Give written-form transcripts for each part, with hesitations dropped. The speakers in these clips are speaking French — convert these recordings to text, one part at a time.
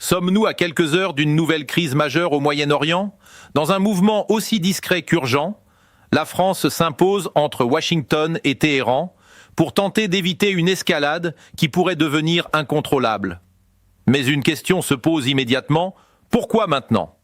Sommes-nous à quelques heures d'une nouvelle crise majeure au Moyen-Orient? Dans un mouvement aussi discret qu'urgent, la France s'impose entre Washington et Téhéran pour tenter d'éviter une escalade qui pourrait devenir incontrôlable. Mais une question se pose immédiatement, pourquoi maintenant?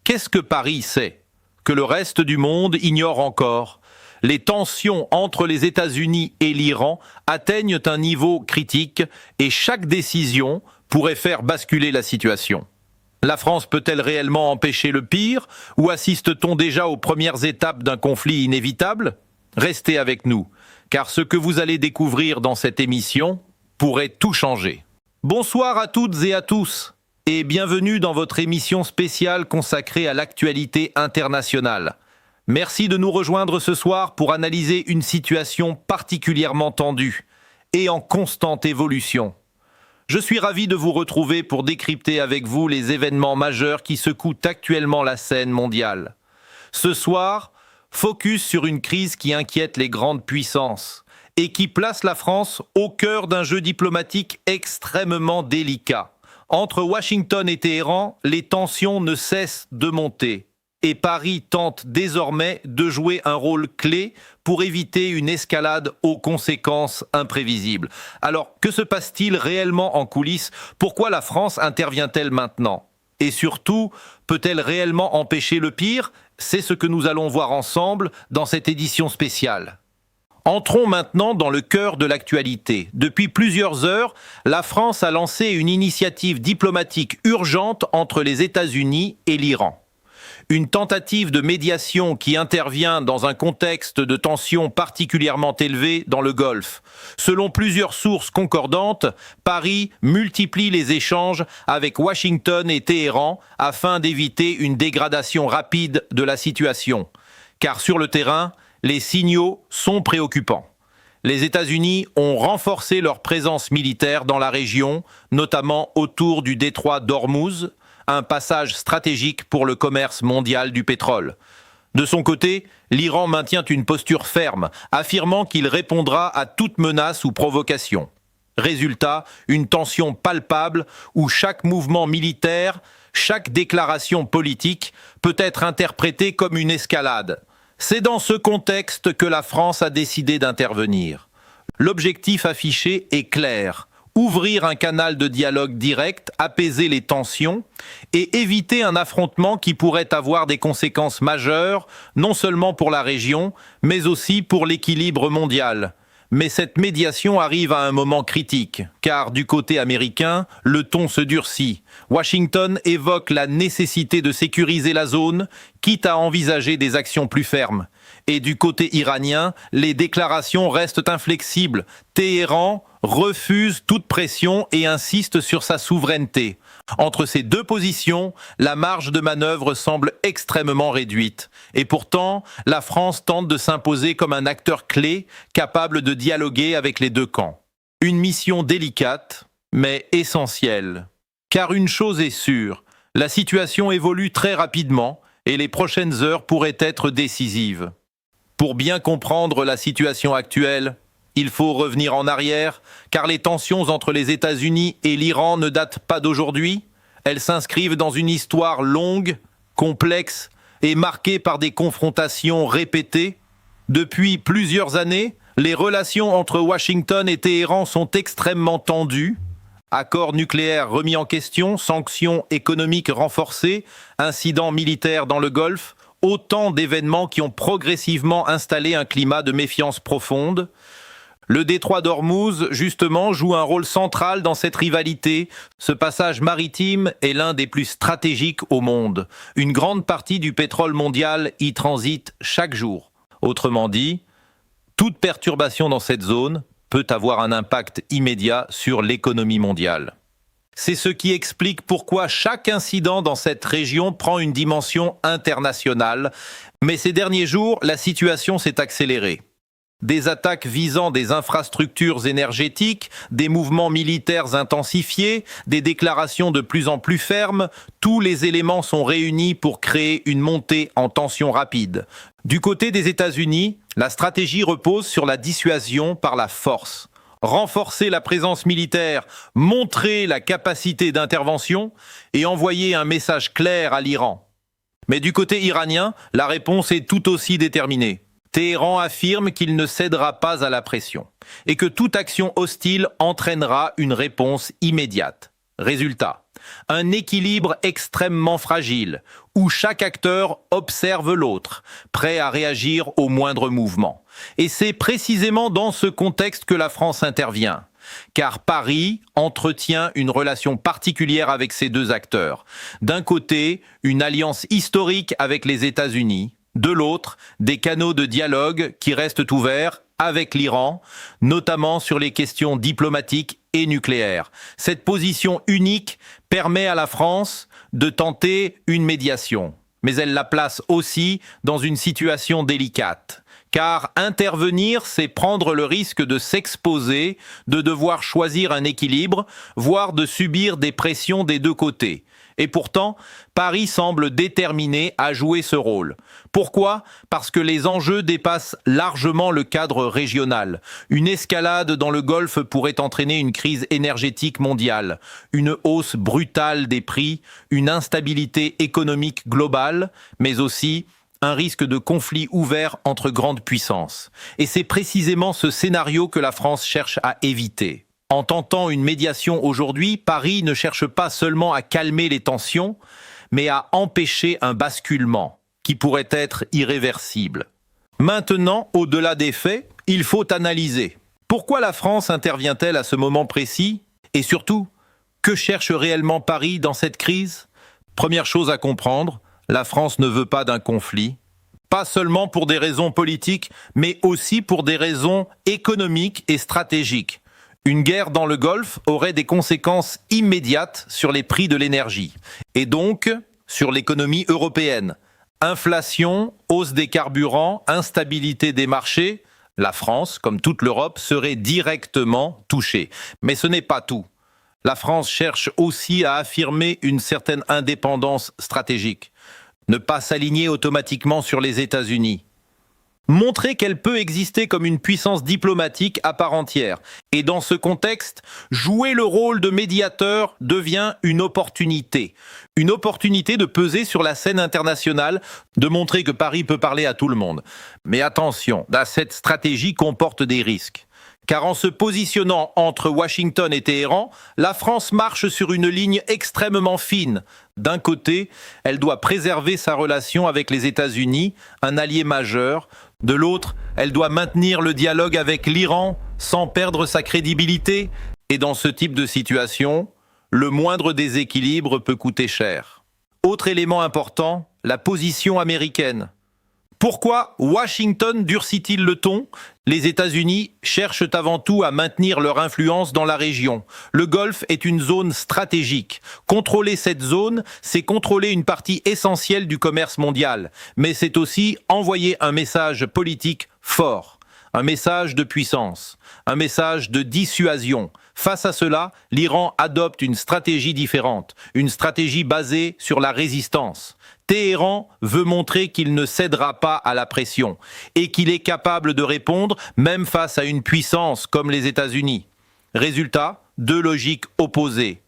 Qu'est-ce que Paris sait, que le reste du monde ignore encore? Les tensions entre les États-Unis et l'Iran atteignent un niveau critique et chaque décision pourrait faire basculer la situation. La France peut-elle réellement empêcher le pire ou assiste-t-on déjà aux premières étapes d'un conflit inévitable? Restez avec nous, car ce que vous allez découvrir dans cette émission pourrait tout changer. Bonsoir à toutes et à tous, et bienvenue dans votre émission spéciale consacrée à l'actualité internationale. Merci de nous rejoindre ce soir pour analyser une situation particulièrement tendue et en constante évolution. Je suis ravi de vous retrouver pour décrypter avec vous les événements majeurs qui secouent actuellement la scène mondiale. Ce soir, focus sur une crise qui inquiète les grandes puissances et qui place la France au cœur d'un jeu diplomatique extrêmement délicat. Entre Washington et Téhéran, les tensions ne cessent de monter. Et Paris tente désormais de jouer un rôle clé pour éviter une escalade aux conséquences imprévisibles. Alors, que se passe-t-il réellement en coulisses? Pourquoi la France intervient-elle maintenant? Et surtout, peut-elle réellement empêcher le pire? C'est ce que nous allons voir ensemble dans cette édition spéciale. Entrons maintenant dans le cœur de l'actualité. Depuis plusieurs heures, la France a lancé une initiative diplomatique urgente entre les États-Unis et l'Iran. Une tentative de médiation qui intervient dans un contexte de tensions particulièrement élevées dans le Golfe. Selon plusieurs sources concordantes, Paris multiplie les échanges avec Washington et Téhéran afin d'éviter une dégradation rapide de la situation. Car sur le terrain, les signaux sont préoccupants. Les États-Unis ont renforcé leur présence militaire dans la région, notamment autour du détroit d'Ormuz, un passage stratégique pour le commerce mondial du pétrole. De son côté, l'Iran maintient une posture ferme, affirmant qu'il répondra à toute menace ou provocation. Résultat, une tension palpable où chaque mouvement militaire, chaque déclaration politique peut être interprétée comme une escalade. C'est dans ce contexte que la France a décidé d'intervenir. L'objectif affiché est clair. Ouvrir un canal de dialogue direct, apaiser les tensions et éviter un affrontement qui pourrait avoir des conséquences majeures, non seulement pour la région, mais aussi pour l'équilibre mondial. Mais cette médiation arrive à un moment critique, car du côté américain, le ton se durcit. Washington évoque la nécessité de sécuriser la zone, quitte à envisager des actions plus fermes. Et du côté iranien, les déclarations restent inflexibles. Téhéran refuse toute pression et insiste sur sa souveraineté. Entre ces deux positions, la marge de manœuvre semble extrêmement réduite. Et pourtant, la France tente de s'imposer comme un acteur clé, capable de dialoguer avec les deux camps. Une mission délicate, mais essentielle. Car une chose est sûre, la situation évolue très rapidement et les prochaines heures pourraient être décisives. Pour bien comprendre la situation actuelle, il faut revenir en arrière, car les tensions entre les États-Unis et l'Iran ne datent pas d'aujourd'hui. Elles s'inscrivent dans une histoire longue, complexe et marquée par des confrontations répétées. Depuis plusieurs années, les relations entre Washington et Téhéran sont extrêmement tendues. Accords nucléaires remis en question, sanctions économiques renforcées, incidents militaires dans le Golfe, autant d'événements qui ont progressivement installé un climat de méfiance profonde. Le détroit d'Ormuz, justement, joue un rôle central dans cette rivalité. Ce passage maritime est l'un des plus stratégiques au monde. Une grande partie du pétrole mondial y transite chaque jour. Autrement dit, toute perturbation dans cette zone peut avoir un impact immédiat sur l'économie mondiale. C'est ce qui explique pourquoi chaque incident dans cette région prend une dimension internationale. Mais ces derniers jours, la situation s'est accélérée. Des attaques visant des infrastructures énergétiques, des mouvements militaires intensifiés, des déclarations de plus en plus fermes, tous les éléments sont réunis pour créer une montée en tension rapide. Du côté des États-Unis, la stratégie repose sur la dissuasion par la force. renforcer la présence militaire, montrer la capacité d'intervention et envoyer un message clair à l'Iran. Mais du côté iranien, la réponse est tout aussi déterminée. Téhéran affirme qu'il ne cédera pas à la pression et que toute action hostile entraînera une réponse immédiate. Résultat, un équilibre extrêmement fragile où chaque acteur observe l'autre, prêt à réagir au moindre mouvement. Et c'est précisément dans ce contexte que la France intervient. Car Paris entretient une relation particulière avec ces deux acteurs. D'un côté, une alliance historique avec les États-Unis. De l'autre, des canaux de dialogue qui restent ouverts avec l'Iran, notamment sur les questions diplomatiques et nucléaires. Cette position unique permet à la France de tenter une médiation, mais elle la place aussi dans une situation délicate. Car intervenir, c'est prendre le risque de s'exposer, de devoir choisir un équilibre, voire de subir des pressions des deux côtés. Et pourtant, Paris semble déterminé à jouer ce rôle. Pourquoi ? Parce que les enjeux dépassent largement le cadre régional. Une escalade dans le Golfe pourrait entraîner une crise énergétique mondiale, une hausse brutale des prix, une instabilité économique globale, mais aussi un risque de conflit ouvert entre grandes puissances. Et c'est précisément ce scénario que la France cherche à éviter. En tentant une médiation aujourd'hui, Paris ne cherche pas seulement à calmer les tensions, mais à empêcher un basculement qui pourrait être irréversible. Maintenant, au-delà des faits, il faut analyser. Pourquoi la France intervient-elle à ce moment précis ? Et surtout, que cherche réellement Paris dans cette crise ? Première chose à comprendre, la France ne veut pas d'un conflit, pas seulement pour des raisons politiques, mais aussi pour des raisons économiques et stratégiques. Une guerre dans le Golfe aurait des conséquences immédiates sur les prix de l'énergie, et donc sur l'économie européenne. Inflation, hausse des carburants, instabilité des marchés, la France, comme toute l'Europe, serait directement touchée. Mais ce n'est pas tout. La France cherche aussi à affirmer une certaine indépendance stratégique. Ne pas s'aligner automatiquement sur les États-Unis. Montrer qu'elle peut exister comme une puissance diplomatique à part entière. Et dans ce contexte, jouer le rôle de médiateur devient une opportunité. Une opportunité de peser sur la scène internationale, de montrer que Paris peut parler à tout le monde. Mais attention, cette stratégie comporte des risques. Car en se positionnant entre Washington et Téhéran, la France marche sur une ligne extrêmement fine. D'un côté, elle doit préserver sa relation avec les États-Unis, un allié majeur. De l'autre, elle doit maintenir le dialogue avec l'Iran sans perdre sa crédibilité. Et dans ce type de situation, le moindre déséquilibre peut coûter cher. Autre élément important, la position américaine. Pourquoi Washington durcit-il le ton ? Les États-Unis cherchent avant tout à maintenir leur influence dans la région. Le Golfe est une zone stratégique. Contrôler cette zone, c'est contrôler une partie essentielle du commerce mondial. Mais c'est aussi envoyer un message politique fort, un message de puissance, un message de dissuasion. Face à cela, l'Iran adopte une stratégie différente, une stratégie basée sur la résistance. Téhéran veut montrer qu'il ne cédera pas à la pression et qu'il est capable de répondre même face à une puissance comme les États-Unis. Résultat, deux logiques opposées.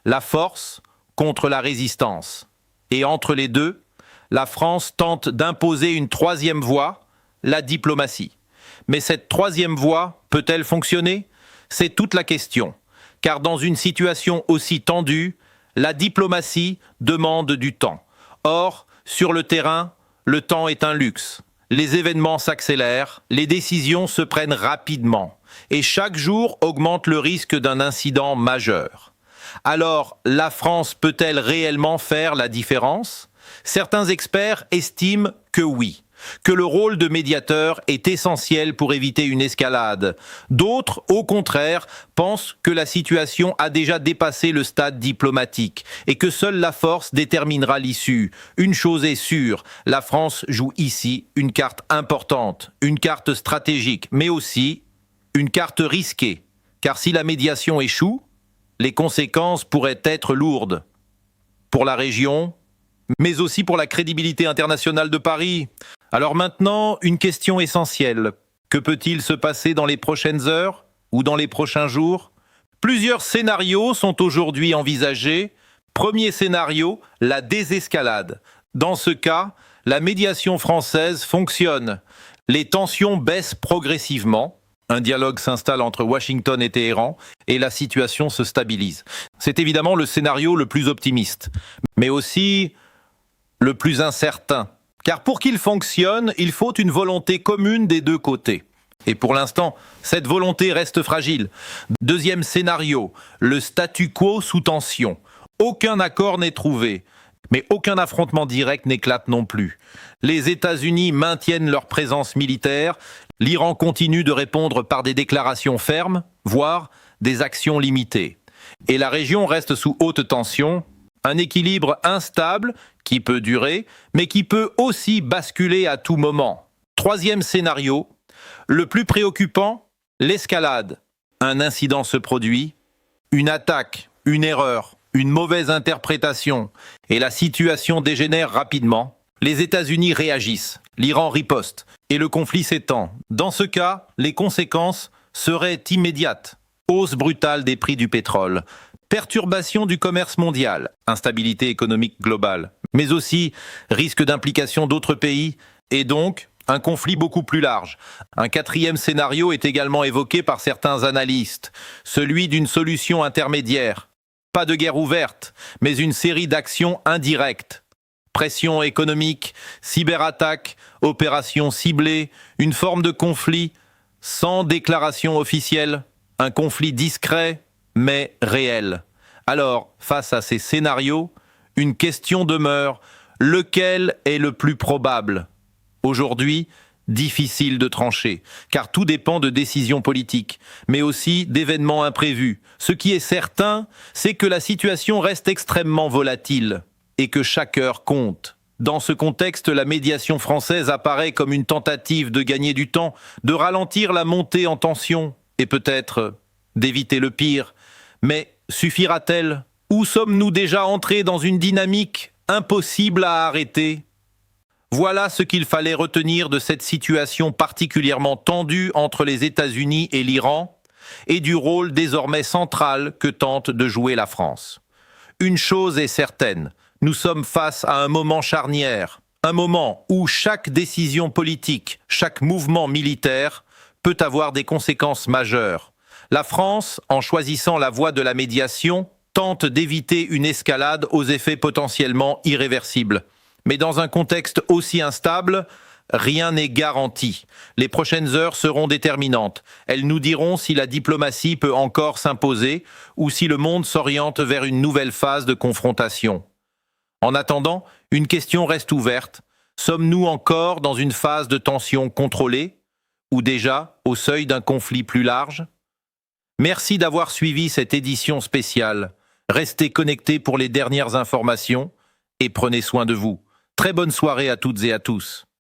La force contre la résistance. Et entre les deux, la France tente d'imposer une troisième voie, la diplomatie. Mais cette troisième voie peut-elle fonctionner ? C'est toute la question. Car dans une situation aussi tendue, la diplomatie demande du temps. Or, sur le terrain, le temps est un luxe. Les événements s'accélèrent, les décisions se prennent rapidement, et chaque jour augmente le risque d'un incident majeur. Alors, la France peut-elle réellement faire la différence ? Certains experts estiment que oui, que le rôle de médiateur est essentiel pour éviter une escalade. D'autres, au contraire, pensent que la situation a déjà dépassé le stade diplomatique et que seule la force déterminera l'issue. Une chose est sûre, la France joue ici une carte importante, une carte stratégique, mais aussi une carte risquée. Car si la médiation échoue, les conséquences pourraient être lourdes. Pour la région, mais aussi pour la crédibilité internationale de Paris. Alors maintenant, une question essentielle. Que peut-il se passer dans les prochaines heures ? ou dans les prochains jours? Plusieurs scénarios sont aujourd'hui envisagés. Premier scénario, la désescalade. Dans ce cas, la médiation française fonctionne. Les tensions baissent progressivement. Un dialogue s'installe entre Washington et Téhéran et la situation se stabilise. C'est évidemment le scénario le plus optimiste, mais aussi le plus incertain. Car pour qu'il fonctionne, il faut une volonté commune des deux côtés. Et pour l'instant, cette volonté reste fragile. Deuxième scénario, le statu quo sous tension. Aucun accord n'est trouvé, mais aucun affrontement direct n'éclate non plus. Les États-Unis maintiennent leur présence militaire, l'Iran continue de répondre par des déclarations fermes, voire des actions limitées. Et la région reste sous haute tension, un équilibre instable qui peut durer, mais qui peut aussi basculer à tout moment. Troisième scénario, le plus préoccupant, l'escalade. Un incident se produit, une attaque, une erreur, une mauvaise interprétation, et la situation dégénère rapidement. Les États-Unis réagissent, l'Iran riposte, et le conflit s'étend. Dans ce cas, les conséquences seraient immédiates. Hausse brutale des prix du pétrole, perturbation du commerce mondial, instabilité économique globale, mais aussi risque d'implication d'autres pays, et donc un conflit beaucoup plus large. Un quatrième scénario est également évoqué par certains analystes, celui d'une solution intermédiaire. Pas de guerre ouverte, mais une série d'actions indirectes. Pression économique, cyberattaques, opérations ciblées, une forme de conflit sans déclaration officielle, un conflit discret mais réel. Alors, face à ces scénarios, une question demeure, lequel est le plus probable ? Aujourd'hui, difficile de trancher, car tout dépend de décisions politiques, mais aussi d'événements imprévus. Ce qui est certain, c'est que la situation reste extrêmement volatile et que chaque heure compte. Dans ce contexte, la médiation française apparaît comme une tentative de gagner du temps, de ralentir la montée en tension et peut-être d'éviter le pire. Mais suffira-t-elle ? Ou sommes-nous déjà entrés dans une dynamique impossible à arrêter ? Voilà ce qu'il fallait retenir de cette situation particulièrement tendue entre les États-Unis et l'Iran et du rôle désormais central que tente de jouer la France. Une chose est certaine, nous sommes face à un moment charnière, un moment où chaque décision politique, chaque mouvement militaire peut avoir des conséquences majeures. La France, en choisissant la voie de la médiation, tente d'éviter une escalade aux effets potentiellement irréversibles. Mais dans un contexte aussi instable, rien n'est garanti. Les prochaines heures seront déterminantes. Elles nous diront si la diplomatie peut encore s'imposer ou si le monde s'oriente vers une nouvelle phase de confrontation. En attendant, une question reste ouverte. Sommes-nous encore dans une phase de tension contrôlée ou déjà au seuil d'un conflit plus large ? Merci d'avoir suivi cette édition spéciale. Restez connectés pour les dernières informations et prenez soin de vous. Très bonne soirée à toutes et à tous.